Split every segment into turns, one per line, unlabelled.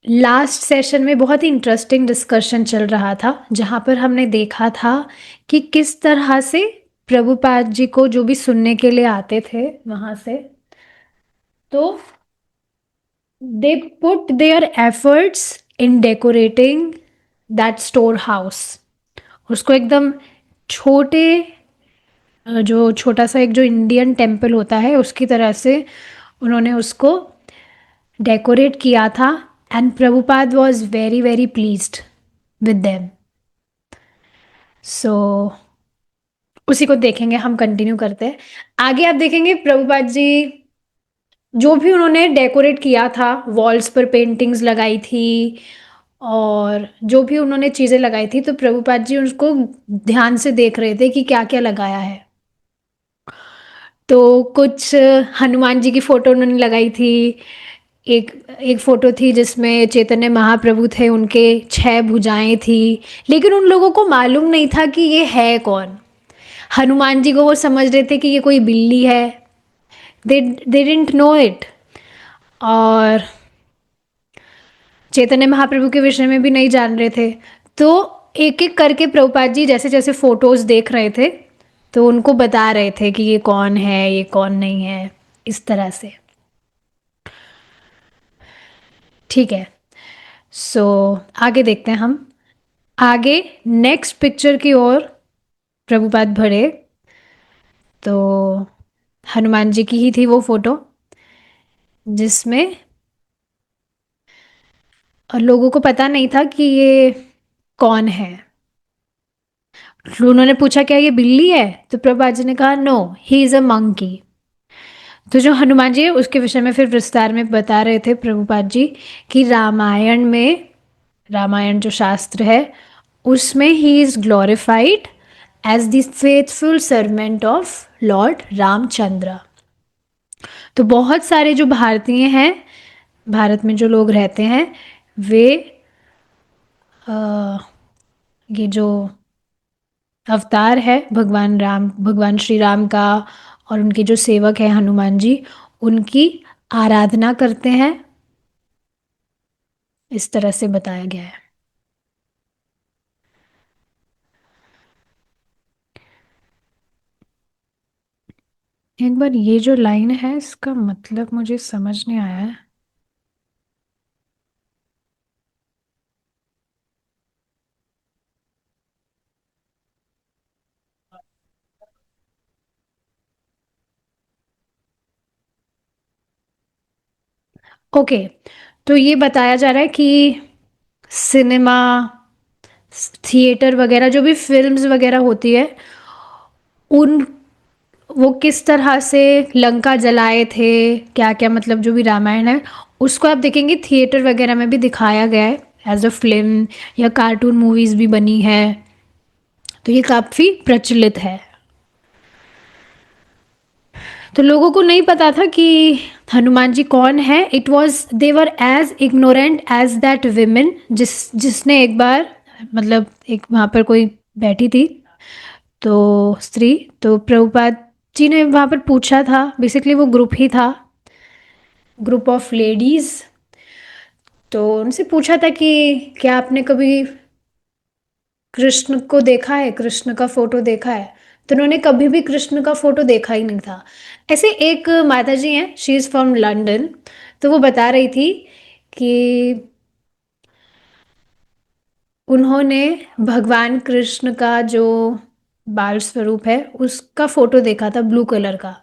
Last session में बहुत ही interesting discussion चल रहा था जहाँ पर हमने देखा था कि किस तरह से प्रभुपाद जी को जो भी सुनने के लिए आते थे वहाँ से, तो they put their efforts in decorating that store house. उसको एकदम छोटे, जो छोटा सा एक जो इंडियन टेम्पल होता है उसकी तरह से उन्होंने उसको डेकोरेट किया था। And Prabhupada was very very pleased with them. So उसी को देखेंगे, हम कंटिन्यू करते हैं। आगे आप देखेंगे प्रभुपाद जी जो भी उन्होंने डेकोरेट किया था, वॉल्स पर पेंटिंग्स लगाई थी और जो भी उन्होंने चीज़ें लगाई थी, तो प्रभुपाद जी उसको ध्यान से देख रहे थे कि क्या क्या लगाया है। तो कुछ हनुमान जी की फोटो उन्होंने लगाई थी। एक एक फोटो थी जिसमें चैतन्य महाप्रभु थे, उनके 6 भुजाएं थी। लेकिन उन लोगों को मालूम नहीं था कि ये है कौन। हनुमान जी को वो समझ रहे थे कि ये कोई बिल्ली है। They didn't know it. और चैतन्य महाप्रभु के विषय में भी नहीं जान रहे थे। तो एक एक करके प्रभुपाद जी जैसे जैसे फोटोज देख रहे थे तो उनको बता रहे थे कि ये कौन है, ये कौन नहीं है, इस तरह से। ठीक है। सो आगे देखते हैं हम। आगे नेक्स्ट पिक्चर की ओर प्रभुपाद बढ़े तो हनुमान जी की ही थी वो फोटो जिसमें और लोगों को पता नहीं था कि ये कौन है। उन्होंने पूछा क्या ये बिल्ली है, तो प्रभुपाद जी ने कहा no, he is a monkey. तो जो हनुमान जी है उसके विषय में फिर विस्तार में बता रहे थे प्रभुपाद जी कि रामायण में, रामायण जो शास्त्र है उसमें he is glorified as the faithful servant of lord Ramachandra. तो बहुत सारे जो भारतीय हैं, भारत में जो लोग रहते हैं, वे अ, ये जो अवतार है भगवान राम, भगवान श्री राम का, और उनके जो सेवक हैं हनुमान जी, उनकी आराधना करते हैं। इस तरह से बताया गया है। एक बार ये जो लाइन है इसका मतलब मुझे समझ नहीं आया है। ओके, तो ये बताया जा रहा है कि सिनेमा, थिएटर वगैरह, जो भी फिल्म्स वगैरह होती है, उन वो किस तरह से लंका जलाए थे, क्या क्या, मतलब जो भी रामायण है उसको आप देखेंगे थिएटर वगैरह में भी दिखाया गया है एज अ फिल्म, या कार्टून मूवीज भी बनी है। तो ये काफ़ी प्रचलित है। तो लोगों को नहीं पता था कि हनुमान जी कौन है। It was they were as ignorant as that women जिसने एक बार, मतलब एक वहाँ पर कोई बैठी थी तो स्त्री, तो प्रभुपाद जी ने वहाँ पर पूछा था, बेसिकली वो ग्रुप ही था, ग्रुप ऑफ लेडीज। तो उनसे पूछा था कि क्या आपने कभी कृष्ण को देखा है, कृष्ण का फोटो देखा है। तो उन्होंने कभी भी कृष्ण का फोटो देखा ही नहीं था। ऐसे एक माता जी हैं, शी इज़ फ्रॉम लंदन, तो वो बता रही थी कि उन्होंने भगवान कृष्ण का जो बाल स्वरूप है उसका फोटो देखा था, ब्लू कलर का।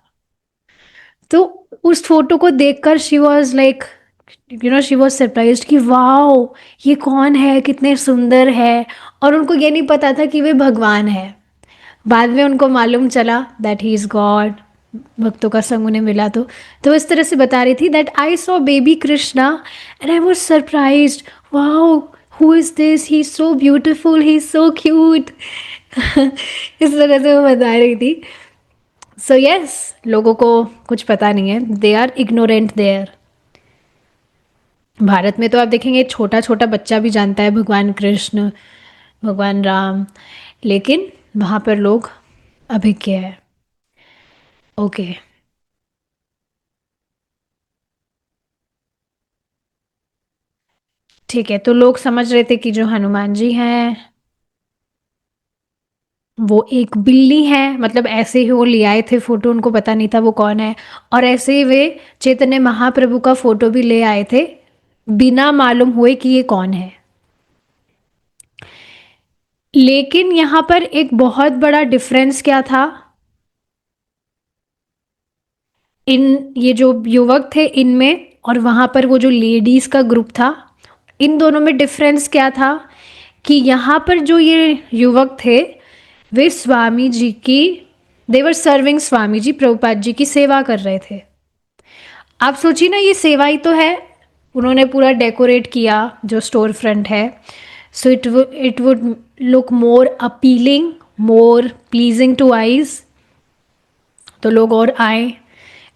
तो उस फोटो को देखकर she was like, she was surprised कि वाओ, ये कौन है, कितने सुंदर है। और उनको ये नहीं पता था कि वे भगवान है। बाद में उनको मालूम चला दैट ही इज़ गॉड। भक्तों का संग उन्हें मिला तो इस तरह से बता रही थी that I saw baby Krishna and I was surprised, wow, who is this, he is so beautiful, he is so cute. इस तरह से वो बता रही थी। सो यस, लोगों को कुछ पता नहीं है, they are ignorant there. Bharat में तो आप देखेंगे छोटा छोटा बच्चा भी जानता है भगवान कृष्ण, भगवान राम, लेकिन वहाँ पर लोग अभिज्ञ है। ओके। ठीक है, तो लोग समझ रहे थे कि जो हनुमान जी हैं वो एक बिल्ली है, मतलब ऐसे ही वो ले आए थे फोटो, उनको पता नहीं था वो कौन है। और ऐसे ही वे चैतन्य महाप्रभु का फोटो भी ले आए थे बिना मालूम हुए कि ये कौन है। लेकिन यहां पर एक बहुत बड़ा डिफरेंस क्या था, इन ये जो युवक थे इनमें और वहां पर वो जो लेडीज का ग्रुप था, इन दोनों में डिफरेंस क्या था कि यहाँ पर जो ये युवक थे वे स्वामी जी की, देवर सर्विंग स्वामी जी, प्रभुपाद जी की सेवा कर रहे थे। आप सोचिए ना, ये सेवा ही तो है। उन्होंने पूरा डेकोरेट किया जो स्टोर फ्रंट है, सो it would look more appealing, more pleasing two eyes, तो लोग और आए।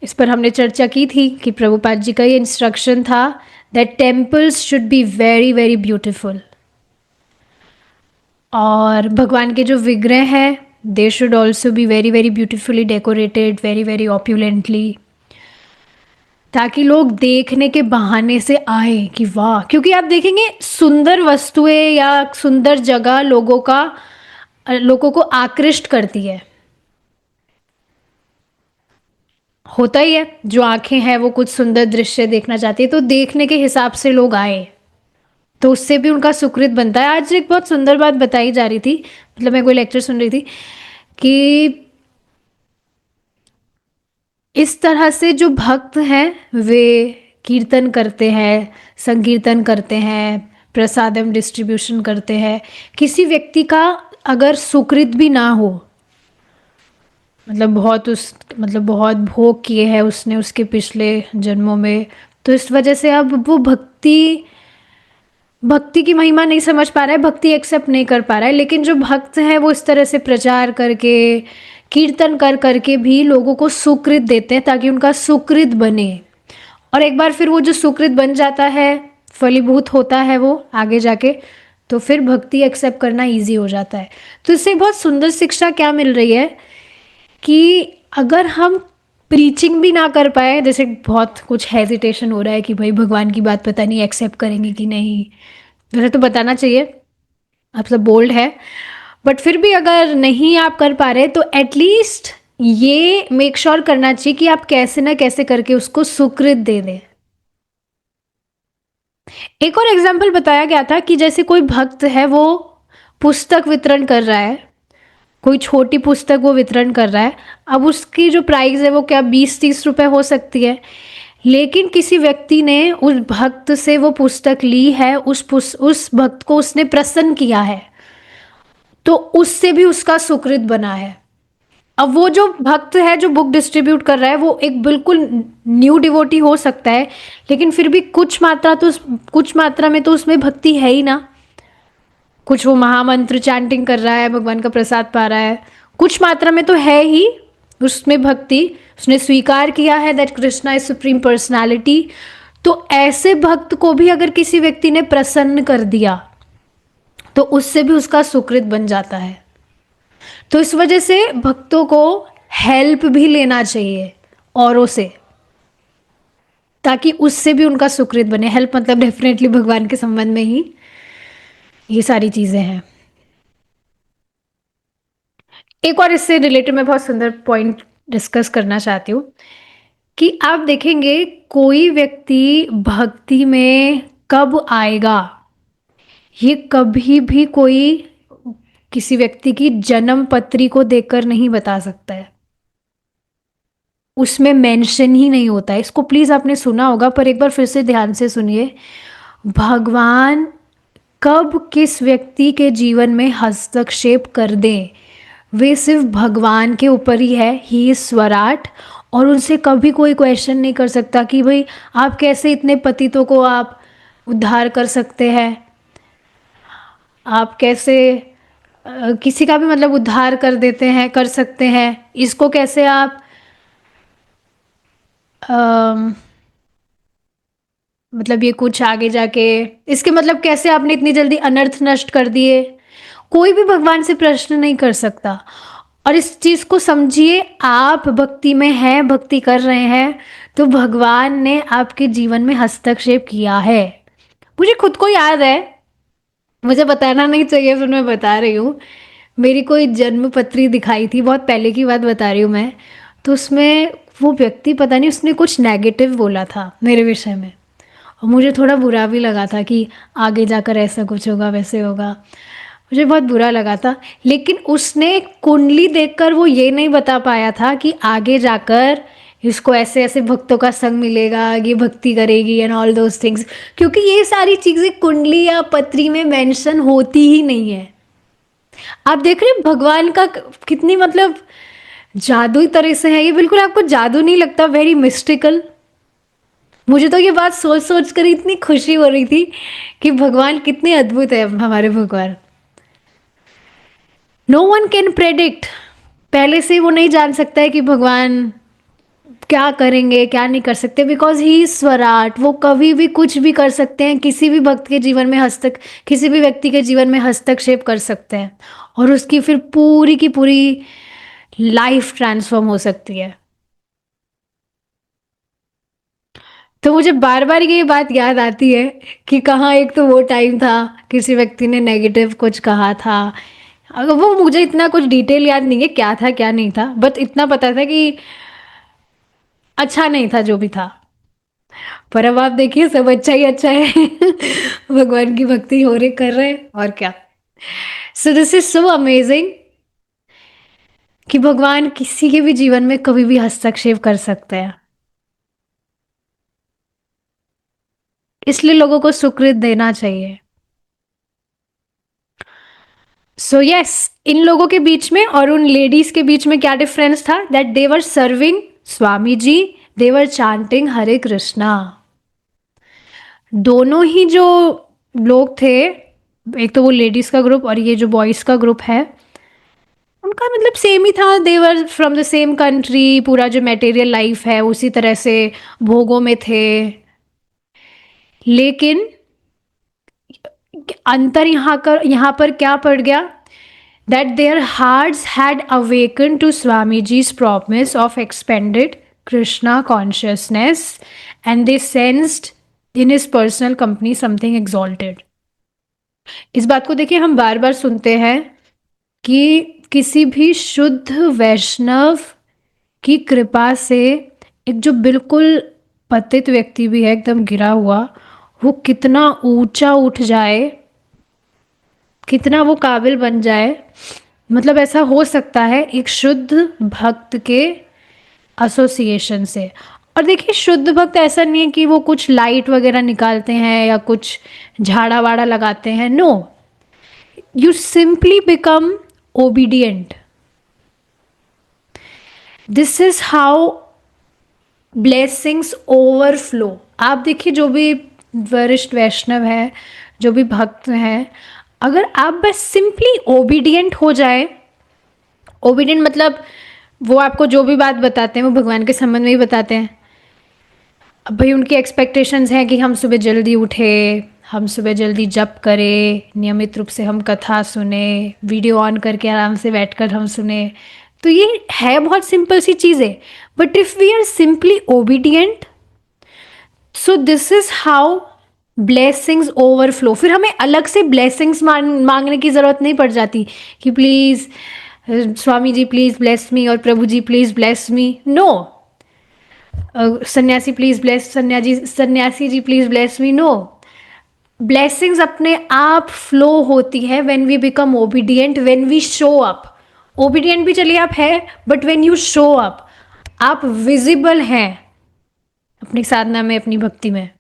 इस पर हमने चर्चा की थी कि प्रभुपाद जी का ये इंस्ट्रक्शन था that temples should be very very beautiful, और भगवान के जो विग्रह हैं they should also be very very beautifully decorated, very very opulently, ताकि लोग देखने के बहाने से आए कि वाह। क्योंकि आप देखेंगे सुंदर वस्तुएं या सुंदर जगह लोगों को आकृष्ट करती है, होता ही है। जो आंखें हैं वो कुछ सुंदर दृश्य देखना चाहती है, तो देखने के हिसाब से लोग आए, तो उससे भी उनका सुकृत बनता है। आज एक बहुत सुंदर बात बताई जा रही थी, मतलब मैं कोई लेक्चर सुन रही थी कि इस तरह से जो भक्त हैं वे कीर्तन करते हैं, संकीर्तन करते हैं, प्रसादम डिस्ट्रीब्यूशन करते हैं। किसी व्यक्ति का अगर सुकृत भी ना हो, मतलब बहुत भोग किए हैं उसने उसके पिछले जन्मों में, तो इस वजह से अब वो भक्ति की महिमा नहीं समझ पा रहा है, भक्ति एक्सेप्ट नहीं कर पा रहा है। लेकिन जो भक्त हैं वो इस तरह से प्रचार करके, कीर्तन कर करके भी लोगों को सुकृत देते हैं ताकि उनका सुकृत बने। और एक बार फिर वो जो सुकृत बन जाता है, फलीभूत होता है वो आगे जाके, तो फिर भक्ति एक्सेप्ट करना इजी हो जाता है। तो इससे बहुत सुंदर शिक्षा क्या मिल रही है कि अगर हम प्रीचिंग भी ना कर पाए, जैसे बहुत कुछ हेजिटेशन हो रहा है कि भाई भगवान की बात पता नहीं एक्सेप्ट करेंगे कि नहीं, वैसे तो बताना चाहिए, आप सब बोल्ड है, बट फिर भी अगर नहीं आप कर पा रहे तो एटलीस्ट ये मेक श्योर करना चाहिए कि आप कैसे ना कैसे करके उसको सुकृत दे दें। एक और एग्जाम्पल बताया गया था कि जैसे कोई भक्त है वो पुस्तक वितरण कर रहा है, कोई छोटी पुस्तक वो वितरण कर रहा है, अब उसकी जो प्राइस है वो क्या 20-30 रुपए हो सकती है, लेकिन किसी व्यक्ति ने उस भक्त से वो पुस्तक ली है, उस भक्त को उसने प्रसन्न किया है, तो उससे भी उसका सुकृत बना है। अब वो जो भक्त है जो बुक डिस्ट्रीब्यूट कर रहा है वो एक बिल्कुल न्यू डिवोटी हो सकता है, लेकिन फिर भी कुछ मात्रा में तो उसमें भक्ति है ही ना। कुछ वो महामंत्र चैंटिंग कर रहा है, भगवान का प्रसाद पा रहा है, कुछ मात्रा में तो है ही उसमें भक्ति, उसने स्वीकार किया है that Krishna is supreme personality. तो ऐसे भक्त को भी अगर किसी व्यक्ति ने प्रसन्न कर दिया तो उससे भी उसका सुकृत बन जाता है। तो इस वजह से भक्तों को हेल्प भी लेना चाहिए औरों से, ताकि उससे भी उनका सुकृत बने। हेल्प मतलब डेफिनेटली भगवान के संबंध में ही ये सारी चीजें हैं। एक और इससे रिलेटेड मैं बहुत सुंदर पॉइंट डिस्कस करना चाहती हूँ कि आप देखेंगे कोई व्यक्ति भक्ति में कब आएगा, ये कभी भी कोई किसी व्यक्ति की जन्म पत्री को देखकर नहीं बता सकता है, उसमें मेंशन ही नहीं होता है। इसको प्लीज आपने सुना होगा पर एक बार फिर से ध्यान से सुनिए। भगवान कब किस व्यक्ति के जीवन में हस्तक्षेप कर दें वे सिर्फ भगवान के ऊपर ही है, ही इज स्वराट, और उनसे कभी कोई क्वेश्चन नहीं कर सकता कि भाई आप कैसे इतने पतितों को आप उद्धार कर सकते हैं, आप कैसे किसी का भी मतलब उद्धार कर देते हैं, कर सकते हैं, इसको कैसे आप अम, मतलब ये कुछ आगे जाके इसके मतलब कैसे आपने इतनी जल्दी अनर्थ नष्ट कर दिए, कोई भी भगवान से प्रश्न नहीं कर सकता। और इस चीज को समझिए, आप भक्ति में हैं, भक्ति कर रहे हैं, तो भगवान ने आपके जीवन में हस्तक्षेप किया है, मुझे खुद को याद है, मुझे बताना नहीं चाहिए फिर मैं बता रही हूँ। मेरी कोई जन्म पत्री दिखाई थी, बहुत पहले की बात बता रही हूँ मैं। तो उसमें वो व्यक्ति पता नहीं उसने कुछ नेगेटिव बोला था मेरे विषय में, और मुझे थोड़ा बुरा भी लगा था कि आगे जाकर ऐसा कुछ होगा वैसे होगा। मुझे बहुत बुरा लगा था। लेकिन उसने कुंडली देखकर वो ये नहीं बता पाया था कि आगे जाकर इसको ऐसे ऐसे भक्तों का संग मिलेगा, ये भक्ति करेगी एंड ऑल दोज थिंग्स। क्योंकि ये सारी चीज़ें कुंडली या पत्री में मेंशन होती ही नहीं है। आप देख रहे हैं भगवान का कितनी मतलब जादुई तरह से है ये, बिल्कुल आपको जादू नहीं लगता? Very mystical. मुझे तो ये बात सोच सोच कर इतनी खुशी हो रही थी कि भगवान कितने अद्भुत है हमारे भगवान। नो वन कैन प्रेडिक्ट, पहले से वो नहीं जान सकता है कि भगवान क्या करेंगे क्या नहीं कर सकते, बिकॉज ही इज स्वराट। वो कभी भी कुछ भी कर सकते हैं, किसी भी भक्त के जीवन में किसी भी व्यक्ति के जीवन में हस्तक्षेप कर सकते हैं, और उसकी फिर पूरी की पूरी लाइफ ट्रांसफॉर्म हो सकती है। तो मुझे बार बार ये बात याद आती है कि कहाँ एक तो वो टाइम था किसी व्यक्ति ने नेगेटिव कुछ कहा था। अगर वो मुझे इतना कुछ डिटेल याद नहीं है क्या था क्या नहीं था, बट इतना पता था कि अच्छा नहीं था जो भी था। पर अब आप देखिए सब अच्छा ही अच्छा है। भगवान की भक्ति हो रही कर रहे हैं और क्या। सो दिस इज सो अमेजिंग कि भगवान किसी के भी जीवन में कभी भी हस्तक्षेप कर सकते हैं, इसलिए लोगों को सुकृत देना चाहिए। सो यस, इन लोगों के बीच में और उन लेडीज के बीच में क्या डिफरेंस था? That they were serving Swami ji, they were chanting Hare Krishna. दोनों ही जो लोग थे, एक तो वो लेडीज का ग्रुप और ये जो बॉयज का ग्रुप है, उनका मतलब सेम ही था। देवर फ्रॉम द सेम कंट्री, पूरा जो मटेरियल लाइफ है उसी तरह से भोगों में थे। लेकिन अंतर यहाँ पर क्या पड़ गया? That their hearts had awaken to Swami ji's promise of expanded Krishna consciousness, and they sensed in his personal company something exalted. इस बात को देखिए, हम बार बार सुनते हैं कि किसी भी शुद्ध वैष्णव की कृपा से एक जो बिल्कुल पतित व्यक्ति भी है, एकदम गिरा हुआ, वो कितना ऊंचा उठ जाए, कितना वो काबिल बन जाए। मतलब ऐसा हो सकता है एक शुद्ध भक्त के एसोसिएशन से। और देखिए शुद्ध भक्त ऐसा नहीं है कि वो कुछ लाइट वगैरह निकालते हैं या कुछ झाड़ा वाड़ा लगाते हैं। No, you simply become obedient. This is how blessings overflow. आप देखिए जो भी वरिष्ठ वैष्णव है, जो भी भक्त हैं, अगर आप बस सिंपली ओबीडियंट हो जाए, ओबीडियंट मतलब वो आपको जो भी बात बताते हैं वो भगवान के संबंध में ही बताते हैं। अब भाई उनकी एक्सपेक्टेशंस हैं कि हम सुबह जल्दी उठे, हम सुबह जल्दी जप करें, नियमित रूप से हम कथा सुने, वीडियो ऑन करके आराम से बैठकर हम सुने। तो ये है बहुत सिंपल सी चीज़ें, but if we are simply obedient, so this is how blessings overflow. फिर हमें अलग से ब्लेसिंग्स मांगने की ज़रूरत नहीं पड़ जाती कि please Swami ji please bless me और Prabhu ji please bless me. No, sannyasi please bless sannyasi ji please bless me. No, blessings अपने आप फ्लो होती है when we become obedient, when we show up. Obedient भी चलिए आप है, but when you show up, आप विजिबल हैं अपनी साधना में, अपनी भक्ति में।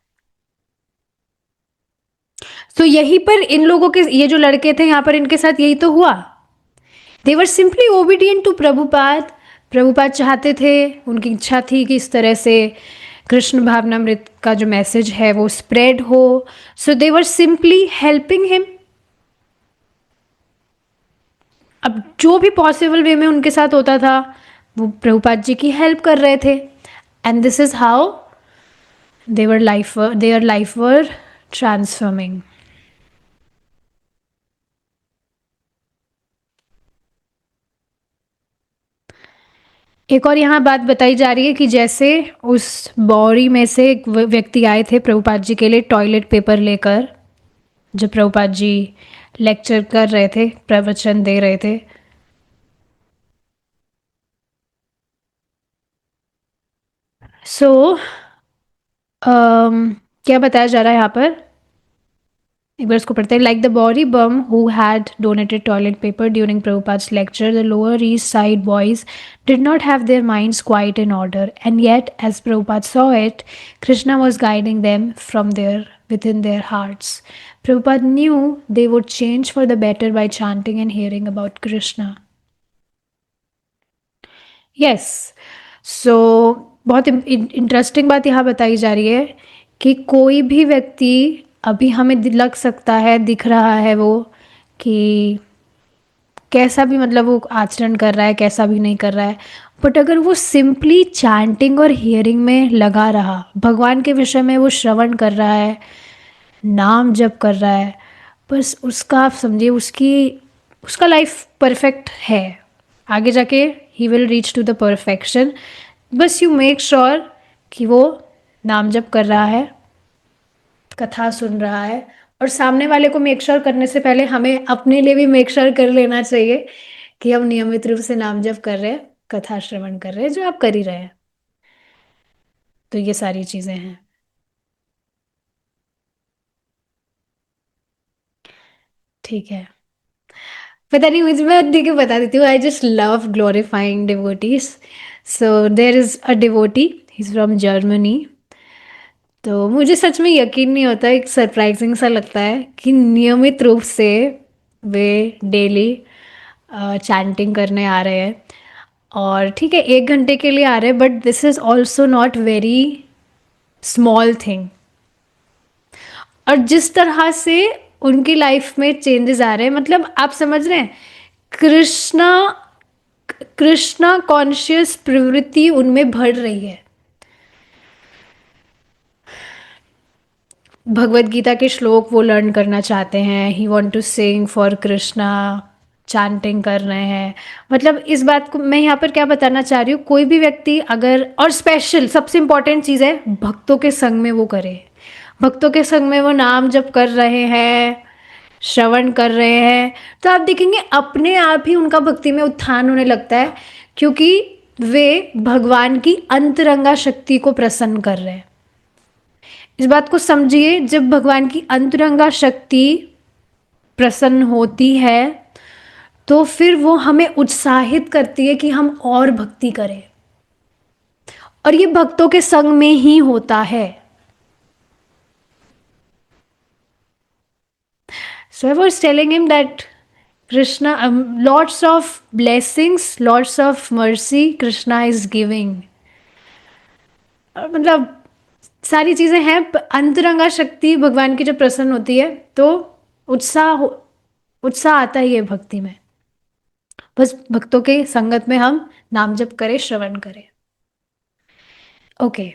तो यहीं पर इन लोगों के, ये जो लड़के थे यहाँ पर, इनके साथ यही तो हुआ। They were simply obedient to Prabhupada. Prabhupada चाहते थे, उनकी इच्छा थी कि इस तरह से कृष्ण भावनामृत का जो मैसेज है वो स्प्रेड हो। सो दे वर सिंपली हेल्पिंग हिम। अब जो भी पॉसिबल वे में उनके साथ होता था वो प्रभुपाद जी की हेल्प कर रहे थे। And this is how their life were transforming. एक और यहाँ बात बताई जा रही है कि जैसे उस बौरी में से एक व्यक्ति आए थे प्रभुपाद जी के लिए टॉयलेट पेपर लेकर, जब प्रभुपाद जी लेक्चर कर रहे थे, प्रवचन दे रहे थे। सो क्या बताया जा रहा है यहाँ पर, एक बार इसको पढ़ते हैं। Like the body bomb who had donated toilet paper during Prabhupada's lecture, the lower east side boys did not have their minds quite in order, and yet as Prabhupada saw it, Krishna was guiding them from there within their hearts. Prabhupada knew they would change for the better by chanting and hearing about Krishna. Yes, so बहुत interesting बात यहाँ बताई जा रही है कि कोई भी व्यक्ति, अभी हमें लग सकता है, दिख रहा है वो कि कैसा भी मतलब वो आचरण कर रहा है, कैसा भी नहीं कर रहा है, बट अगर वो सिंपली चैंटिंग और हियरिंग में लगा रहा, भगवान के विषय में वो श्रवण कर रहा है, नाम जप कर रहा है, बस उसका आप समझिए उसकी उसका लाइफ परफेक्ट है। आगे जाके he will reach to the perfection. बस यू मेक श्योर कि वो नाम जप कर रहा है, कथा सुन रहा है, और सामने वाले को मेक श्योर करने से पहले हमें अपने लिए भी मेक श्योर कर लेना चाहिए कि हम नियमित रूप से नाम जप कर रहे हैं, कथा श्रवण कर रहे हैं, जो आप कर ही रहे हैं। तो ये सारी चीज़ें हैं। ठीक है, पता नहीं, मुझे मैं ठीक है बता देती हूँ। I just love glorifying devotees. So there is a devotee, he is from Germany. तो मुझे सच में यकीन नहीं होता, एक सरप्राइजिंग सा लगता है कि नियमित रूप से वे डेली चैंटिंग करने आ रहे हैं। और ठीक है, 1 घंटे के लिए आ रहे हैं, but this is also not very small thing. और जिस तरह से उनकी लाइफ में चेंजेस आ रहे हैं, मतलब आप समझ रहे हैं, कृष्णा कृष्णा कॉन्शियस प्रवृत्ति उनमें बढ़ रही है। भगवत गीता के श्लोक वो लर्न करना चाहते हैं, he want to sing for Krishna, chanting कर रहे हैं। मतलब इस बात को मैं यहाँ पर क्या बताना चाह रही हूँ, कोई भी व्यक्ति अगर, और स्पेशल सबसे इम्पॉर्टेंट चीज़ है, भक्तों के संग में वो करे, भक्तों के संग में वो नाम जप कर रहे हैं, श्रवण कर रहे हैं, तो आप देखेंगे अपने आप ही उनका भक्ति में उत्थान होने लगता है, क्योंकि वे भगवान की अंतरंगा शक्ति को प्रसन्न कर रहे हैं। इस बात को समझिए, जब भगवान की अंतरंगा शक्ति प्रसन्न होती है तो फिर वो हमें उत्साहित करती है कि हम और भक्ति करें, और ये भक्तों के संग में ही होता है। So I was telling him that Krishna, lots of blessings, lots of mercy Krishna is giving. मतलब सारी चीज़ें हैं, अंतरंगा शक्ति भगवान की जब प्रसन्न होती है तो उत्साह उत्साह आता ही है भक्ति में। बस भक्तों के संगत में हम नाम जप करें, श्रवण करें। ओके,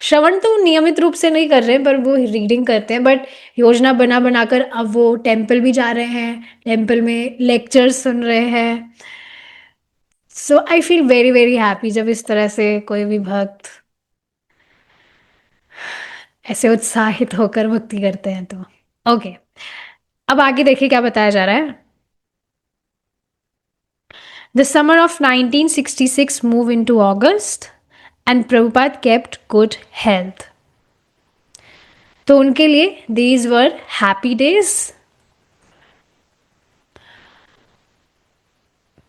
श्रवण तो नियमित रूप से नहीं कर रहे हैं, पर वो रीडिंग करते हैं, बट योजना बना बनाकर अब वो टेम्पल भी जा रहे हैं, टेम्पल में लेक्चर्स सुन रहे हैं। So I feel very very happy जब इस तरह से कोई भी भक्त ऐसे उत्साहित होकर भक्ति करते हैं। तो ओके, अब आगे देखिए क्या बताया जा रहा है। The summer of 1966 move into August and Prabhupada kept good health. तो उनके लिए दीज वर हैप्पी डेज।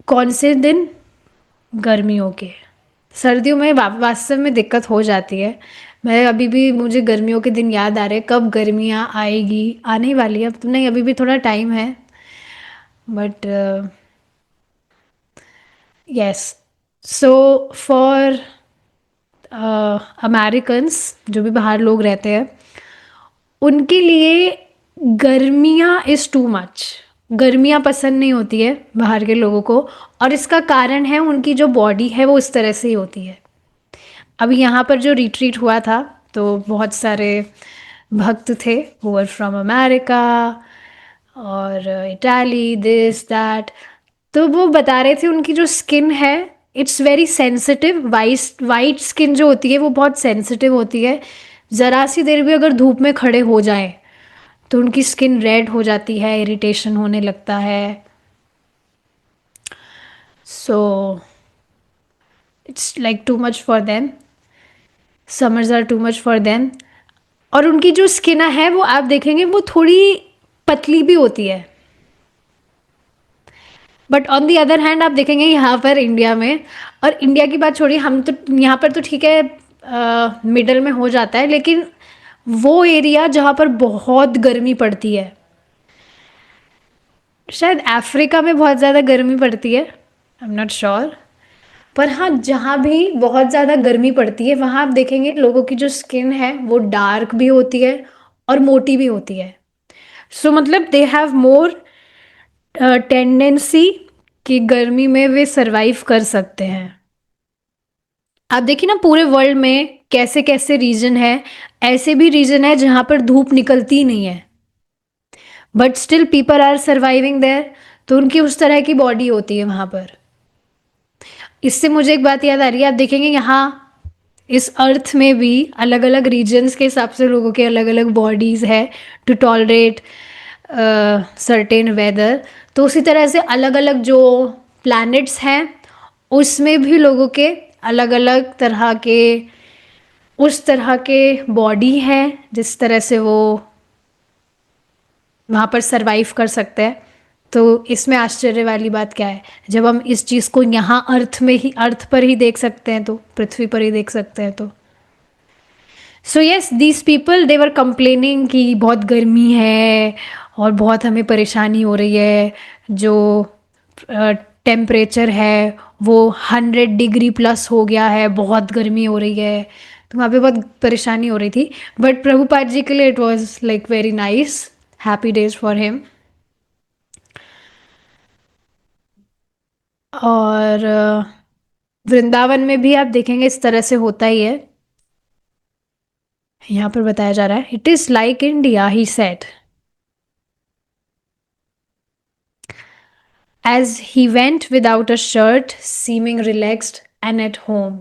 कौन से दिन? गर्मियों के। सर्दियों में वास्तव में दिक्कत हो जाती है। मैं अभी भी, मुझे गर्मियों के दिन याद आ रहे हैं, कब गर्मियाँ आएगी, आने ही वाली है अब तो, नहीं अभी भी थोड़ा टाइम है, but yes. So for Americans, जो भी बाहर लोग रहते हैं, उनके लिए गर्मियाँ इज़ टू मच। गर्मियाँ पसंद नहीं होती है बाहर के लोगों को, और इसका कारण है उनकी जो बॉडी है वो इस तरह से ही होती है। अभी यहाँ पर जो रिट्रीट हुआ था तो बहुत सारे भक्त थे हु वर फ्रॉम अमेरिका और इटाली, दिस दैट। तो वो बता रहे थे उनकी जो स्किन है it's very sensitive, white skin जो होती है वो बहुत सेंसिटिव होती है। ज़रा सी देर भी अगर धूप में खड़े हो जाएं तो उनकी स्किन रेड हो जाती है, इरिटेशन होने लगता है। So it's like too much for them, summers are too much for them. और उनकी जो स्किन है वो आप देखेंगे वो थोड़ी पतली भी होती है। But on the other hand आप देखेंगे यहाँ पर इंडिया में, और इंडिया की बात छोड़िए, हम तो यहाँ पर तो ठीक है मिडल में हो जाता है, लेकिन वो एरिया जहाँ पर बहुत गर्मी पड़ती है, शायद अफ्रीका में बहुत ज़्यादा गर्मी पड़ती है, आई एम नॉट श्योर। पर हाँ, जहाँ भी बहुत ज़्यादा गर्मी पड़ती है वहाँ आप देखेंगे लोगों की जो स्किन है वो डार्क भी होती है और मोटी भी होती है। सो मतलब दे हैव मोर टेंडेंसी कि गर्मी में वे सरवाइव कर सकते हैं। आप देखिए ना पूरे वर्ल्ड में कैसे कैसे रीजन है, ऐसे भी रीजन है जहाँ पर धूप निकलती ही नहीं है but still people are surviving there, तो उनकी उस तरह की बॉडी होती है वहाँ पर। इससे मुझे एक बात याद आ रही है, आप देखेंगे यहाँ इस अर्थ में भी अलग अलग रीजन्स के हिसाब से लोगों के अलग अलग बॉडीज़ है टू टॉलरेट सर्टेन वेदर। तो उसी तरह से अलग अलग जो प्लैनेट्स हैं उसमें भी लोगों के अलग अलग तरह के उस तरह के बॉडी हैं जिस तरह से वो वहाँ पर सरवाइव कर सकते हैं। तो इसमें आश्चर्य वाली बात क्या है, जब हम इस चीज़ को यहाँ अर्थ में ही, अर्थ पर ही देख सकते हैं, तो पृथ्वी पर ही देख सकते हैं। तो so yes, these people they were complaining कि बहुत गर्मी है और बहुत हमें परेशानी हो रही है, जो टेम्परेचर है वो 100 डिग्री प्लस हो गया है, बहुत गर्मी हो रही है। तो वहाँ पे बहुत परेशानी हो रही थी, बट प्रभुपाद जी के लिए it was like very nice, happy days for him. और वृंदावन में भी आप देखेंगे इस तरह से होता ही है। यहाँ पर बताया जा रहा है, it is like India he said as he went without a shirt, seeming relaxed and at home.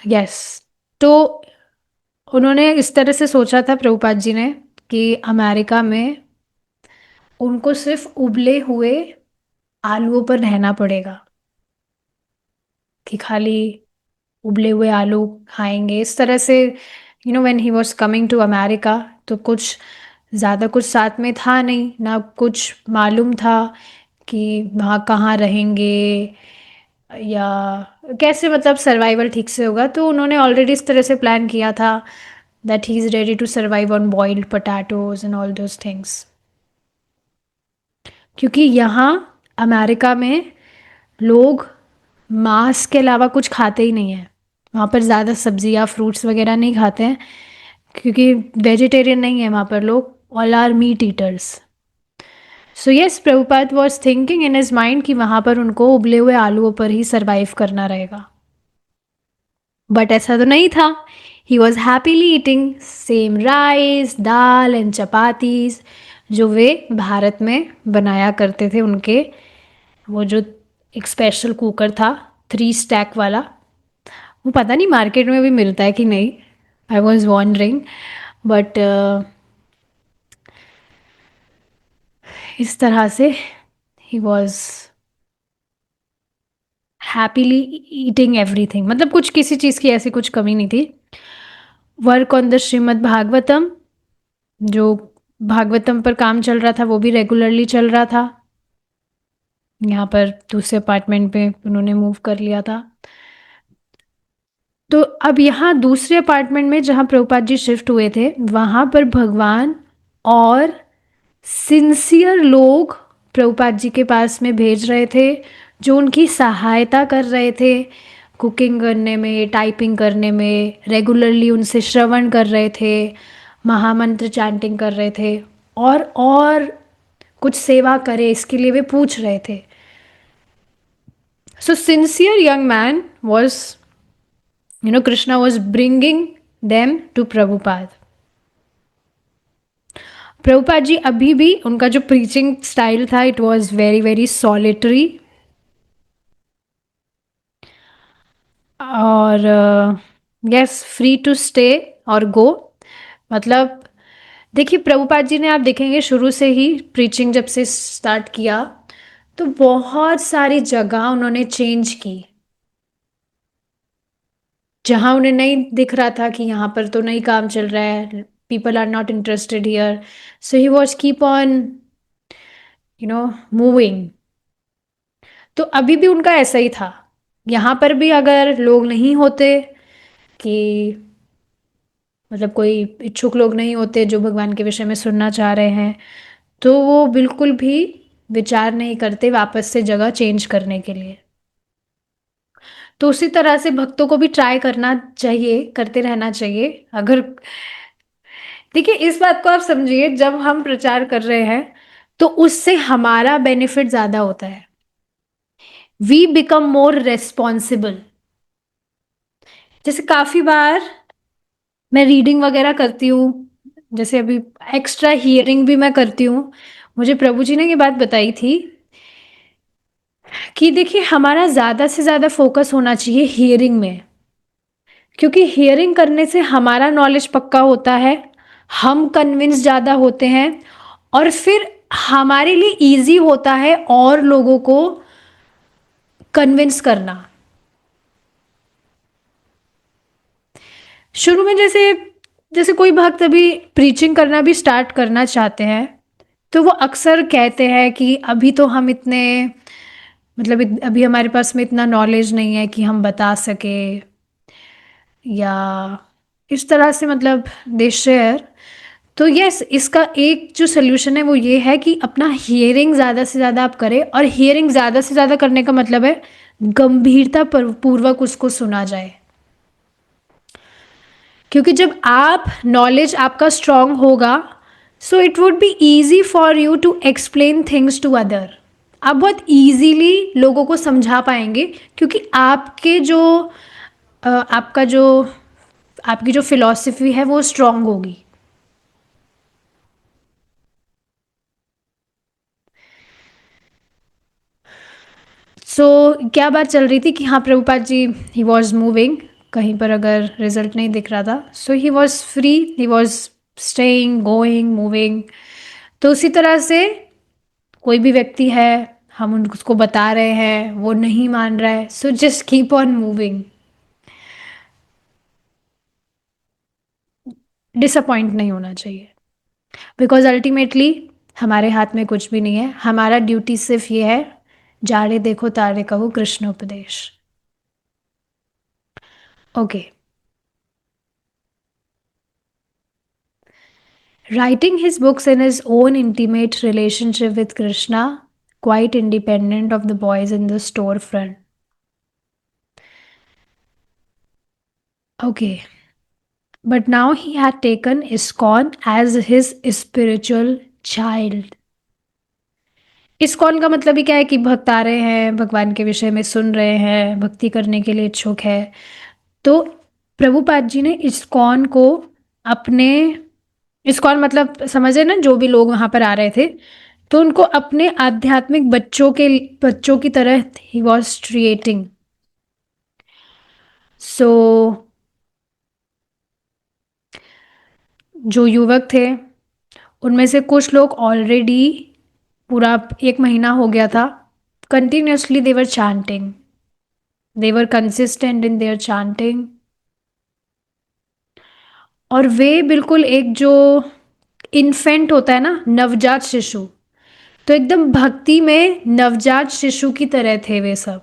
Yes, तो उन्होंने इस तरह से सोचा था प्रभुपाद जी ने कि अमेरिका में उनको सिर्फ उबले हुए आलूओं पर रहना पड़ेगा, कि खाली उबले हुए आलू खाएंगे इस तरह से। When he was coming to America, तो कुछ ज़्यादा कुछ साथ में था नहीं ना, कुछ मालूम था कि वहाँ कहाँ रहेंगे या कैसे, मतलब सर्वाइवल ठीक से होगा। तो उन्होंने ऑलरेडी इस तरह से प्लान किया था that he is ready to survive on boiled potatoes and all those things. क्योंकि यहाँ अमेरिका में लोग मांस के अलावा कुछ खाते ही नहीं हैं, वहाँ पर ज़्यादा सब्जियाँ फ्रूट्स वगैरह नहीं खाते हैं, क्योंकि वेजिटेरियन नहीं है वहाँ पर लोग, all are meat eaters. So yes, Prabhupada was thinking in his mind कि वहाँ पर उनको उबले हुए आलूओं पर ही सरवाइव करना रहेगा। बट ऐसा तो नहीं था। He was happily eating same rice, dal and chapatis जो वे भारत में बनाया करते थे। उनके वो जो एक स्पेशल कुकर था 3 स्टैक वाला, वो पता नहीं मार्केट में भी मिलता है कि नहीं, आई वॉज वॉन्डरिंग। बट इस तरह से he was happily eating everything, मतलब कुछ किसी चीज़ की ऐसी कुछ कमी नहीं थी। Work on the Shrimad Bhagavatam, जो भागवतम पर काम चल रहा था वो भी रेगुलरली चल रहा था। यहाँ पर दूसरे अपार्टमेंट पे उन्होंने मूव कर लिया था। तो अब यहाँ दूसरे अपार्टमेंट में जहाँ प्रभुपाद जी शिफ्ट हुए थे, वहाँ पर भगवान और सिंसियर लोग प्रभुपाद जी के पास में भेज रहे थे, जो उनकी सहायता कर रहे थे कुकिंग करने में, टाइपिंग करने में, रेगुलरली उनसे श्रवण कर रहे थे, महामंत्र चैंटिंग कर रहे थे, और कुछ सेवा करे इसके लिए वे पूछ रहे थे। So sincere young man was, Krishna was bringing them to Prabhupada. Prabhupada ji अभी भी उनका जो प्रीचिंग स्टाइल था it was very very solitary, और यस फ्री टू स्टे और गो। मतलब देखिए प्रभुपाद जी ने आप देखेंगे शुरू से ही प्रीचिंग जब से स्टार्ट किया तो बहुत सारी जगह उन्होंने चेंज की। जहाँ उन्हें नहीं दिख रहा था कि यहाँ पर तो नहीं काम चल रहा है, people are not interested here, so he was keep on moving. तो अभी भी उनका ऐसा ही था। यहाँ पर भी अगर लोग नहीं होते कि मतलब कोई इच्छुक लोग नहीं होते जो भगवान के विषय में सुनना चाह रहे हैं, तो वो बिल्कुल भी विचार नहीं करते वापस से जगह चेंज करने के लिए। तो उसी तरह से भक्तों को भी ट्राई करना चाहिए, करते रहना चाहिए। अगर देखिए इस बात को आप समझिए, जब हम प्रचार कर रहे हैं तो उससे हमारा बेनिफिट ज्यादा होता है। We become more responsible. जैसे काफी बार मैं रीडिंग वगैरह करती हूँ, जैसे अभी एक्स्ट्रा हियरिंग भी मैं करती हूँ। मुझे प्रभु जी ने ये बात बताई थी कि देखिए हमारा ज़्यादा से ज़्यादा फोकस होना चाहिए हियरिंग में, क्योंकि हियरिंग करने से हमारा नॉलेज पक्का होता है, हम कन्विंस ज़्यादा होते हैं, और फिर हमारे लिए इजी होता है और लोगों को कन्विंस करना। शुरू में जैसे जैसे कोई भक्त अभी प्रीचिंग करना भी स्टार्ट करना चाहते हैं तो वो अक्सर कहते हैं कि अभी तो हम इतने मतलब अभी हमारे पास में इतना नॉलेज नहीं है कि हम बता सके, या इस तरह से मतलब दे शेयर। तो यस इसका एक जो सोल्यूशन है वो ये है कि अपना हियरिंग ज़्यादा से ज़्यादा आप करें, और हियरिंग ज़्यादा से ज़्यादा करने का मतलब है गंभीरता पूर्वक उसको सुना जाए। क्योंकि जब आप नॉलेज आपका स्ट्रांग होगा, so it would be easy for you to explain things to other. आप बहुत इजीली लोगों को समझा पाएंगे, क्योंकि आपके जो आपका जो आपकी जो फिलॉसफी है वो स्ट्रांग होगी। सो क्या बात चल रही थी कि हाँ Prabhupada ji he was moving, कहीं पर अगर रिजल्ट नहीं दिख रहा था so he was free, he was staying going moving. तो उसी तरह से कोई भी व्यक्ति है, हम उसको बता रहे हैं वो नहीं मान रहा है, so just keep on moving. Disappoint नहीं होना चाहिए, बिकॉज अल्टीमेटली हमारे हाथ में कुछ भी नहीं है। हमारा ड्यूटी सिर्फ ये है, जाड़े देखो तारे कहो कृष्ण उपदेश। Okay. Writing his books in his own intimate relationship with Krishna, quite independent of the boys in the storefront. Okay. But now he had taken ISKCON as his spiritual child. ISKCON का मतलब ही क्या है कि भक्त आ रहे हैं, भगवान के विषय में सुन रहे हैं, भक्ति करने के लिए इच्छुक है। तो प्रभुपाद जी ने ISKCON को अपने, ISKCON मतलब समझे ना, जो भी लोग वहां पर आ रहे थे तो उनको अपने आध्यात्मिक बच्चों की तरह ही वॉज ट्रीटिंग। सो जो युवक थे उनमें से कुछ लोग ऑलरेडी पूरा 1 महीना हो गया था, continuously their chanting, their consistent in their chanting, और वे बिल्कुल एक जो इन्फेंट होता है ना, नवजात शिशु, तो एकदम भक्ति में नवजात शिशु की तरह थे वे सब।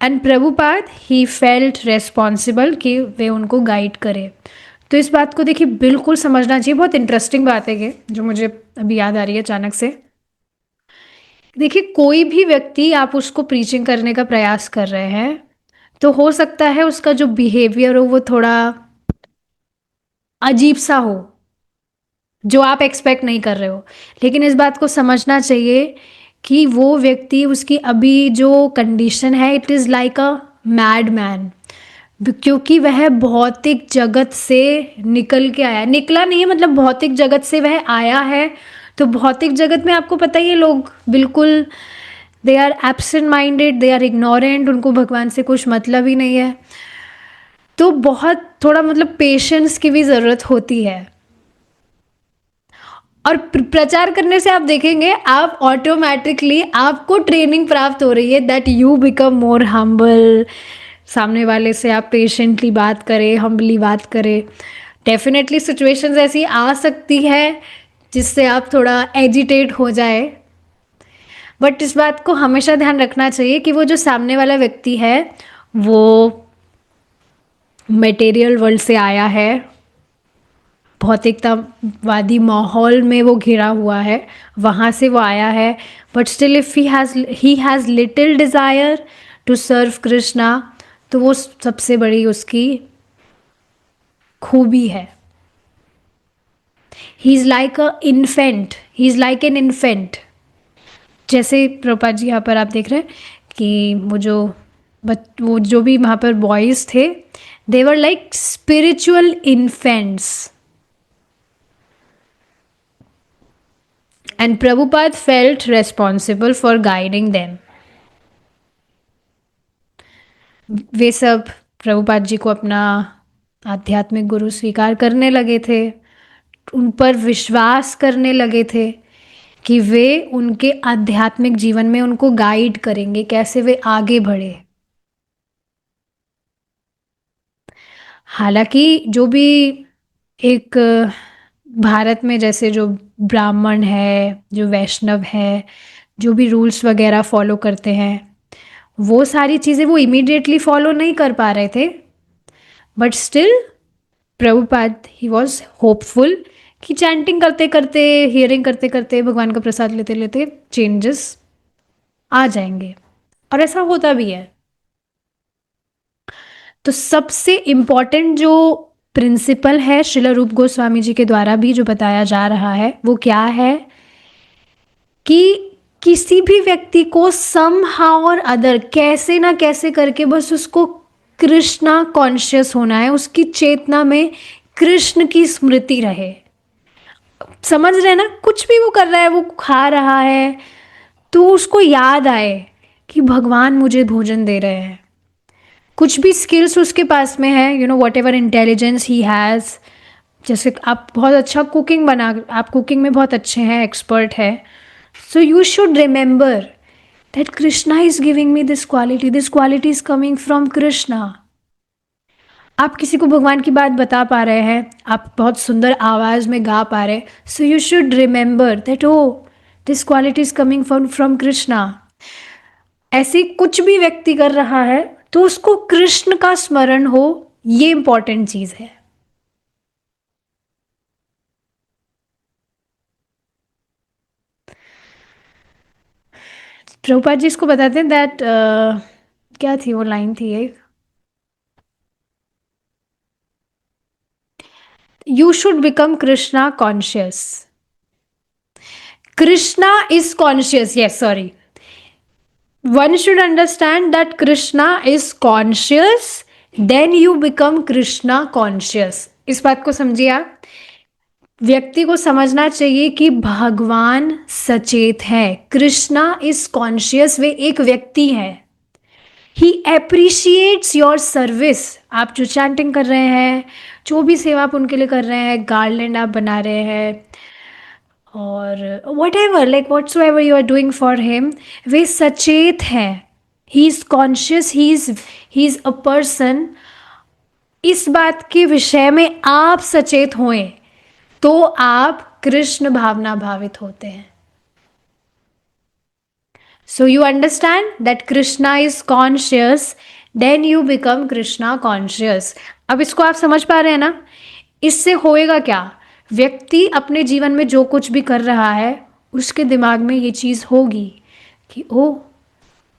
And Prabhupada he felt responsible कि वे उनको गाइड करे। तो इस बात को देखिए बिल्कुल समझना चाहिए। बहुत इंटरेस्टिंग बात है ये जो मुझे अभी याद आ रही है अचानक से। देखिए कोई भी व्यक्ति आप उसको प्रीचिंग करने का प्रयास कर रहे हैं तो हो सकता है उसका जो बिहेवियर हो वो थोड़ा अजीब सा हो, जो आप एक्सपेक्ट नहीं कर रहे हो। लेकिन इस बात को समझना चाहिए कि वो व्यक्ति, उसकी अभी जो कंडीशन है, it is like a mad man. क्योंकि वह भौतिक जगत से निकल के आया, निकला नहीं है मतलब भौतिक जगत से वह आया है। तो भौतिक जगत में आपको पता ही है लोग बिल्कुल they are absent minded, they are ignorant, उनको भगवान से कुछ मतलब ही नहीं है। तो बहुत थोड़ा मतलब पेशेंस की भी ज़रूरत होती है। और प्रचार करने से आप देखेंगे आप ऑटोमेटिकली आपको ट्रेनिंग प्राप्त हो रही है that you become more humble. सामने वाले से आप पेशेंटली बात करें, हम्बली बात करें। डेफिनेटली सिचुएशंस ऐसी आ सकती है जिससे आप थोड़ा एजिटेट हो जाए, बट इस बात को हमेशा ध्यान रखना चाहिए कि वो जो सामने वाला व्यक्ति है वो मटेरियल वर्ल्ड से आया है, भौतिकतावादी माहौल में वो घिरा हुआ है, वहाँ से वो आया है। But still if he has little desire to serve Krishna, तो वो सबसे बड़ी उसकी खूबी है। He is like a infant, he is like an infant. जैसे प्रभुपाद जी यहाँ पर आप देख रहे हैं कि वो जो भी वहाँ पर बॉयज़ थे, they were like spiritual infants. And Prabhupada felt responsible for guiding them. वे सब प्रभुपाद जी को अपना आध्यात्मिक गुरु स्वीकार करने लगे थे, उन पर विश्वास करने लगे थे कि वे उनके आध्यात्मिक जीवन में उनको गाइड करेंगे, कैसे वे आगे बढ़े। हालांकि जो भी एक भारत में जैसे जो ब्राह्मण है, जो वैष्णव है, जो भी रूल्स वगैरह फॉलो करते हैं, वो सारी चीज़ें वो इमीडिएटली फॉलो नहीं कर पा रहे थे। But still Prabhupada he was hopeful कि चैंटिंग करते करते, हियरिंग करते करते, भगवान का प्रसाद लेते लेते चेंजेस आ जाएंगे, और ऐसा होता भी है। तो सबसे इम्पॉर्टेंट जो प्रिंसिपल है श्रील रूप गोस्वामी जी के द्वारा भी जो बताया जा रहा है वो क्या है कि किसी भी व्यक्ति को समहाउ और अदर, कैसे ना कैसे करके बस उसको कृष्णा कॉन्शियस होना है, उसकी चेतना में कृष्ण की स्मृति रहे। समझ रहे हैं ना, कुछ भी वो कर रहा है, वो खा रहा है तो उसको याद आए कि भगवान मुझे भोजन दे रहे हैं। कुछ भी स्किल्स उसके पास में है, what ever intelligence he has, जैसे आप बहुत अच्छा आप कुकिंग में बहुत अच्छे हैं, एक्सपर्ट है, सो you should remember that Krishna is giving me this quality is coming from Krishna. आप किसी को भगवान की बात बता पा रहे हैं, आप बहुत सुंदर आवाज़ में गा पा रहे हैं, so you should remember that oh this quality is coming from Krishna. ऐसे कुछ भी व्यक्ति कर रहा है तो उसको कृष्ण का स्मरण हो, ये इंपॉर्टेंट चीज़ है। प्रभुपाद जी इसको बताते हैं दैट क्या थी वो लाइन थी एक, you should become Krishna conscious. Krishna is conscious, yes sorry, one should understand that Krishna is conscious, then you become Krishna conscious. इस बात को समझिए आप, व्यक्ति को समझना चाहिए कि भगवान सचेत है, कृष्णा इज कॉन्शियस, वे एक व्यक्ति है। ही अप्रिशिएट्स योर सर्विस, आप जो चैंटिंग कर रहे हैं, जो भी सेवा आप उनके लिए कर रहे हैं, गार्लैंड आप बना रहे हैं, और whatever like what's ever you are doing for him, वे सचेत हैं। He is conscious, he is a person. इस बात के विषय में आप सचेत होएं तो आप कृष्ण भावना भावित होते हैं। So you understand that Krishna is conscious, then you become Krishna conscious. अब इसको आप समझ पा रहे हैं ना, इससे होएगा क्या, व्यक्ति अपने जीवन में जो कुछ भी कर रहा है उसके दिमाग में ये चीज़ होगी कि oh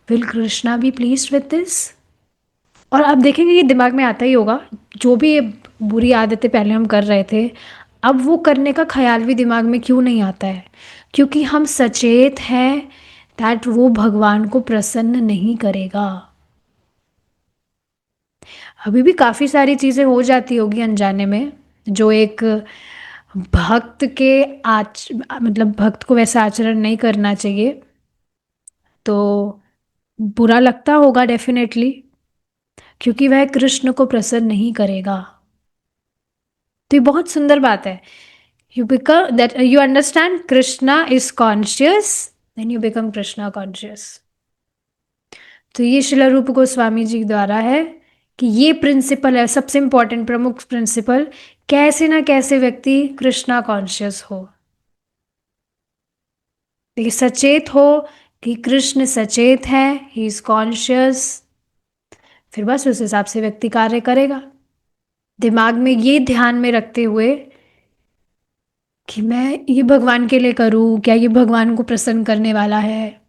will Krishna be pleased with this. और आप देखेंगे ये दिमाग में आता ही होगा, जो भी ये बुरी आदतें पहले हम कर रहे थे अब वो करने का ख्याल भी दिमाग में क्यों नहीं आता है, क्योंकि हम सचेत हैं दैट वो भगवान को प्रसन्न नहीं करेगा। अभी भी काफ़ी सारी चीज़ें हो जाती होगी अनजाने में, जो एक भक्त के मतलब भक्त को वैसा आचरण नहीं करना चाहिए, तो बुरा लगता होगा डेफिनेटली, क्योंकि वह कृष्ण को प्रसन्न नहीं करेगा। तो ये बहुत सुंदर बात है। You become that you understand Krishna is conscious, then you become Krishna conscious. तो ये शिला रूप गोस्वामी जी द्वारा है कि ये प्रिंसिपल है, सबसे इंपॉर्टेंट प्रमुख प्रिंसिपल, कैसे ना कैसे व्यक्ति कृष्णा कॉन्शियस हो, देखिए सचेत हो कि कृष्ण सचेत है, ही इज कॉन्शियस, फिर बस उस हिसाब से व्यक्ति कार्य करेगा, दिमाग में ये ध्यान में रखते हुए कि मैं ये भगवान के लिए करूं, क्या ये भगवान को प्रसन्न करने वाला है,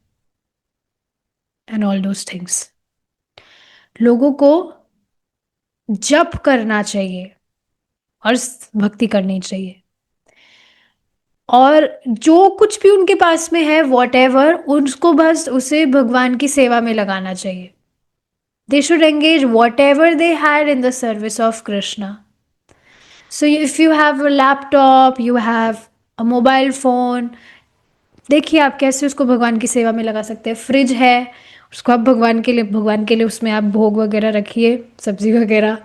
एंड ऑल दोज थिंग्स। लोगों को जप करना चाहिए और भक्ति करनी चाहिए, और जो कुछ भी उनके पास में है वॉट एवर, उसको बस उसे भगवान की सेवा में लगाना चाहिए। They should engage what ever they had in the service of Krishna. So if you have a laptop, you have a mobile phone, देखिए आप कैसे उसको भगवान की सेवा में लगा सकते हैं। फ्रिज है, उसको आप भगवान के लिए उसमें आप भोग वगैरह रखिए, सब्जी वगैरह।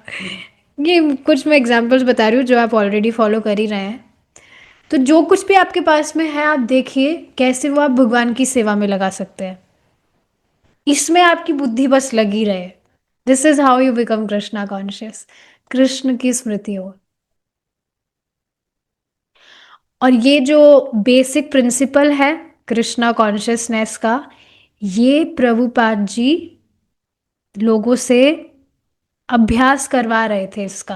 ये कुछ मैं एग्जांपल्स बता रही हूँ जो आप ऑलरेडी फॉलो कर ही रहे हैं। तो जो कुछ भी आपके पास में है, आप देखिए कैसे वो आप भगवान की सेवा में लगा सकते हैं, इसमें आपकी बुद्धि बस लगी रहे। This is how you become Krishna conscious, Krishna की स्मृति हो। और ये जो बेसिक प्रिंसिपल है कृष्णा कॉन्शियसनेस का, ये प्रभुपाद जी लोगों से अभ्यास करवा रहे थे इसका,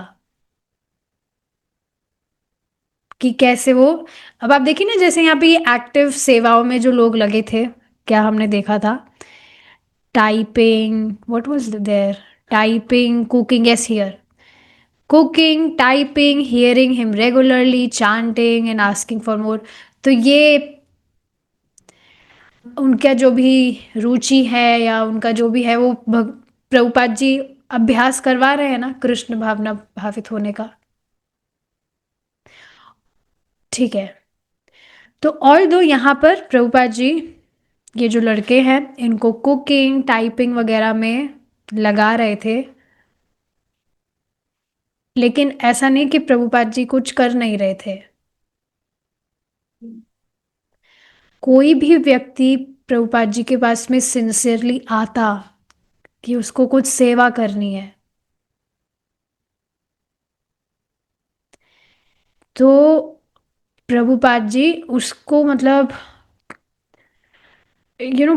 कि कैसे वो, अब आप देखिए ना जैसे यहाँ पे ये एक्टिव सेवाओं में जो लोग लगे थे, क्या हमने देखा था, typing, what was there, typing, cooking, yes here, cooking, typing, hearing him regularly, chanting and asking for more. तो ये उनका जो भी रुचि है या उनका जो भी है वो प्रभुपाद जी अभ्यास करवा रहे हैं ना कृष्ण भावना भावित होने का। ठीक है, तो और दो यहाँ पर प्रभुपाद जी ये जो लड़के हैं इनको कुकिंग, टाइपिंग वगैरह में लगा रहे थे, लेकिन ऐसा नहीं कि प्रभुपाद जी कुछ कर नहीं रहे थे। कोई भी व्यक्ति प्रभुपाद जी के पास में सिंसियरली आता कि उसको कुछ सेवा करनी है, तो प्रभुपाद जी उसको मतलब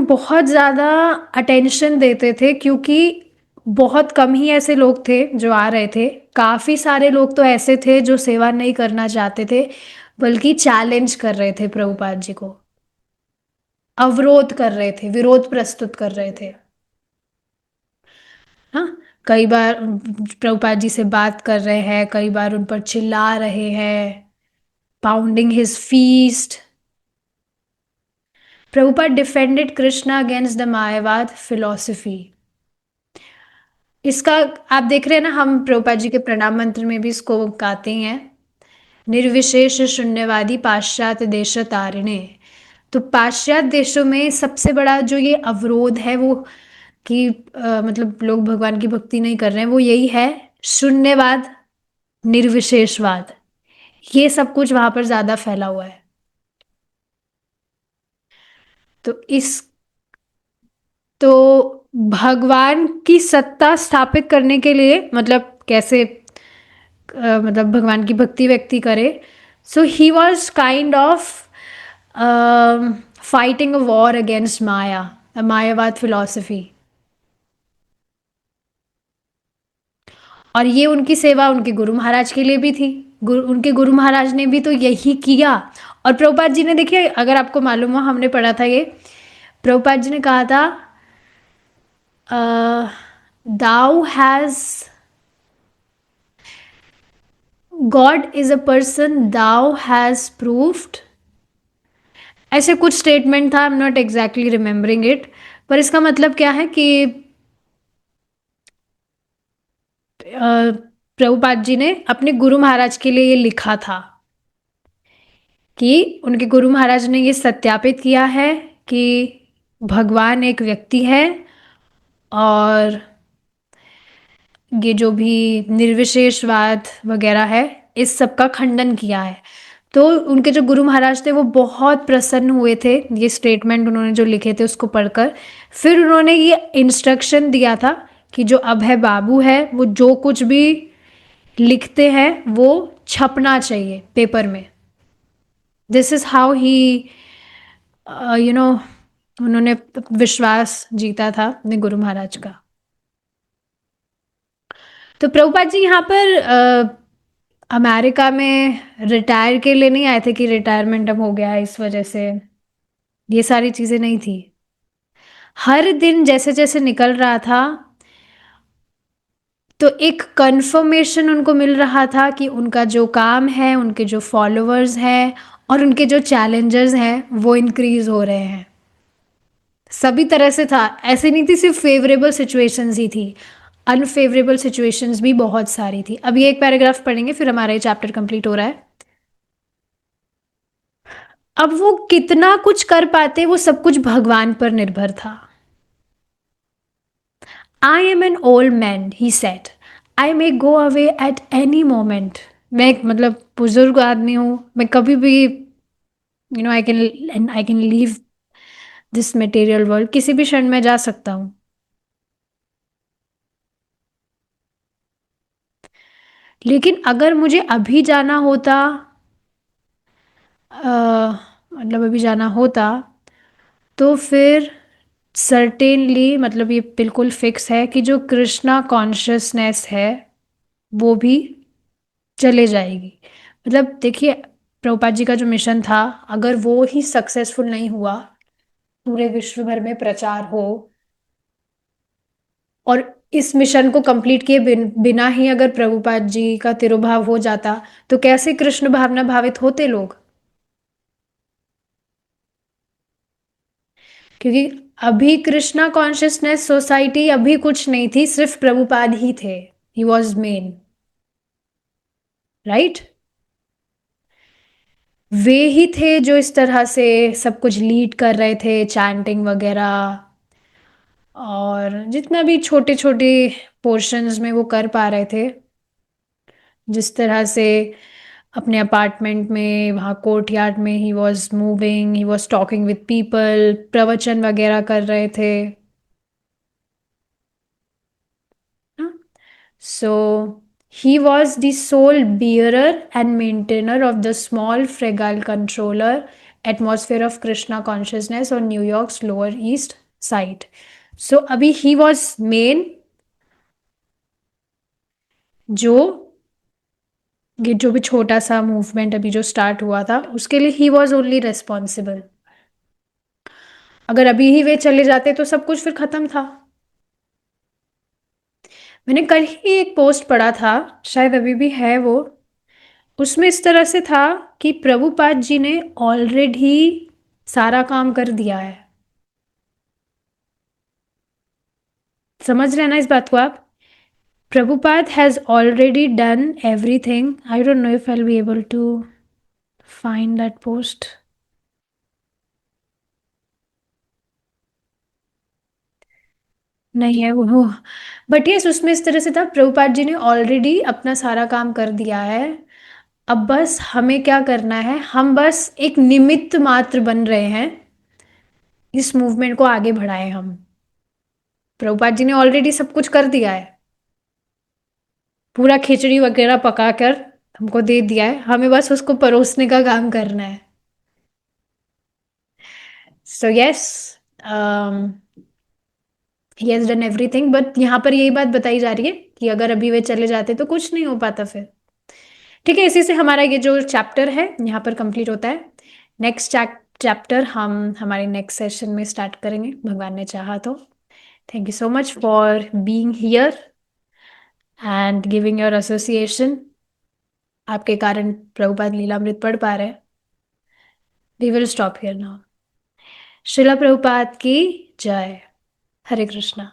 बहुत ज़्यादा अटेंशन देते थे, क्योंकि बहुत कम ही ऐसे लोग थे जो आ रहे थे। काफ़ी सारे लोग तो ऐसे थे जो सेवा नहीं करना चाहते थे, बल्कि चैलेंज कर रहे थे प्रभुपाद जी को, अवरोध कर रहे थे, विरोध प्रस्तुत कर रहे थे। हाँ, कई बार प्रभुपाद जी से बात कर रहे हैं, कई बार उन पर चिल्ला रहे हैं, pounding his feast. Prabhupada defended Krishna against the मायावाद philosophy. इसका आप देख रहे हैं ना, हम प्रभुपाद जी के प्रणाम मंत्र में भी इसको गाते हैं, निर्विशेष शून्यवादी पाश्चात्य देश तारिणे। तो पाश्चात्य देशों में सबसे बड़ा जो ये अवरोध है वो कि मतलब लोग भगवान की भक्ति नहीं कर रहे हैं, वो यही है शून्यवाद, निर्विशेषवाद। ये सब कुछ वहां पर ज्यादा फैला हुआ है। तो इस तो भगवान की सत्ता स्थापित करने के लिए मतलब कैसे मतलब भगवान की भक्ति व्यक्ति करे, so he was kind of fighting a war against Maya, Mayavada philosophy. और ये उनकी सेवा उनके गुरु महाराज के लिए भी थी, उनके गुरु महाराज ने भी तो यही किया। और प्रभुपाद जी ने, देखिए अगर आपको मालूम हो, हमने पढ़ा था ये, प्रभुपाद जी ने कहा था thou has, God is a person thou has proved, ऐसे कुछ स्टेटमेंट था, I am not exactly remembering it, पर इसका मतलब क्या है कि प्रभुपाद जी ने अपने गुरु महाराज के लिए ये लिखा था कि उनके गुरु महाराज ने ये सत्यापित किया है कि भगवान एक व्यक्ति है और ये जो भी निर्विशेषवाद वगैरह है इस सब का खंडन किया है। तो उनके जो गुरु महाराज थे वो बहुत प्रसन्न हुए थे ये स्टेटमेंट उन्होंने जो लिखे थे उसको पढ़कर। फिर उन्होंने ये इंस्ट्रक्शन दिया था कि जो अभय बाबू है वो जो कुछ भी लिखते हैं वो छपना चाहिए पेपर में। This is how he you know उन्होंने विश्वास जीता था अपने गुरु महाराज का। तो प्रभुपाद जी यहाँ पर अमेरिका में रिटायर के लिए नहीं आए थे कि रिटायरमेंट अब हो गया है इस वजह से, ये सारी चीजें नहीं थी। हर दिन जैसे जैसे निकल रहा था तो एक कंफर्मेशन उनको मिल रहा था कि उनका जो काम है, उनके जो फॉलोअर्स हैं और उनके जो चैलेंजर्स हैं वो इंक्रीज हो रहे हैं। सभी तरह से था, ऐसे नहीं थी सिर्फ फेवरेबल सिचुएशंस ही थी, अनफेवरेबल सिचुएशंस भी बहुत सारी थी। अब ये एक पैराग्राफ पढ़ेंगे फिर हमारा ये चैप्टर कंप्लीट हो रहा है। अब वो कितना कुछ कर पाते वो सब कुछ भगवान पर निर्भर था। I M an old man he said, I may go away at any moment. मैं एक मतलब बुजुर्ग आदमी हूँ, मैं कभी भी I can leave this material world, किसी भी क्षण में जा सकता हूँ। लेकिन अगर मुझे अभी जाना होता मतलब अभी जाना होता तो फिर सर्टेनली मतलब ये बिल्कुल फिक्स है कि जो कृष्णा कॉन्शियसनेस है वो भी चले जाएगी। मतलब देखिए प्रभुपाद जी का जो मिशन था अगर वो ही सक्सेसफुल नहीं हुआ, पूरे विश्व भर में प्रचार हो और इस मिशन को कंप्लीट किए बिना ही अगर प्रभुपाद जी का तिरोभाव हो जाता तो कैसे कृष्ण भावना भावित होते लोग। क्योंकि अभी कृष्णा कॉन्शियसनेस सोसाइटी अभी कुछ नहीं थी, सिर्फ प्रभुपाद ही थे, ही वॉज मेन, राइट। वे ही थे जो इस तरह से सब कुछ लीड कर रहे थे, चैंटिंग वगैरह और जितना भी छोटे छोटे पोर्शंस में वो कर पा रहे थे। जिस तरह से अपने अपार्टमेंट में वहाँ कोर्टयार्ड में ही was moving, he was talking with people, प्रवचन वगैरह कर रहे थे। So he was the sole bearer and maintainer of the small fragile controller atmosphere of Krishna consciousness on New York's Lower East Side. So अभी he was main, जो ये जो भी छोटा सा मूवमेंट अभी जो स्टार्ट हुआ था उसके लिए ही वॉज ओनली रेस्पॉन्सिबल। अगर अभी ही वे चले जाते तो सब कुछ फिर खत्म था। मैंने कल ही एक पोस्ट पढ़ा था, शायद अभी भी है वो, उसमें इस तरह से था कि प्रभुपाद जी ने ऑलरेडी सारा काम कर दिया है। समझ रहे हैं ना इस बात को आप? Prabhupada has already done everything. I don't know if I will be able to find that post. नहीं है वो, बट यस उसमें इस तरह से था प्रभुपाद जी ने ऑलरेडी अपना सारा काम कर दिया है। अब बस हमें क्या करना है, हम बस एक निमित्त मात्र बन रहे हैं, इस मूवमेंट को आगे बढ़ाएं हम। प्रभुपाद जी ने ऑलरेडी सब कुछ कर दिया है, पूरा खिचड़ी वगैरह पकाकर हमको दे दिया है, हमें बस उसको परोसने का काम करना है। So yes, he has done everything, but यहाँ पर यही बात बताई जा रही है कि अगर अभी वे चले जाते तो कुछ नहीं हो पाता फिर। ठीक है, इसी से हमारा ये जो चैप्टर है यहाँ पर कंप्लीट होता है। नेक्स्ट चैप्टर हम हमारे नेक्स्ट सेशन में स्टार्ट करेंगे भगवान ने चाहा तो। Thank you so much for being here and giving your association. आपके कारण प्रभुपाद लीलामृत पढ़ पा रहे हैं। We will stop here now. Srila Prabhupada की जय। हरे कृष्णा।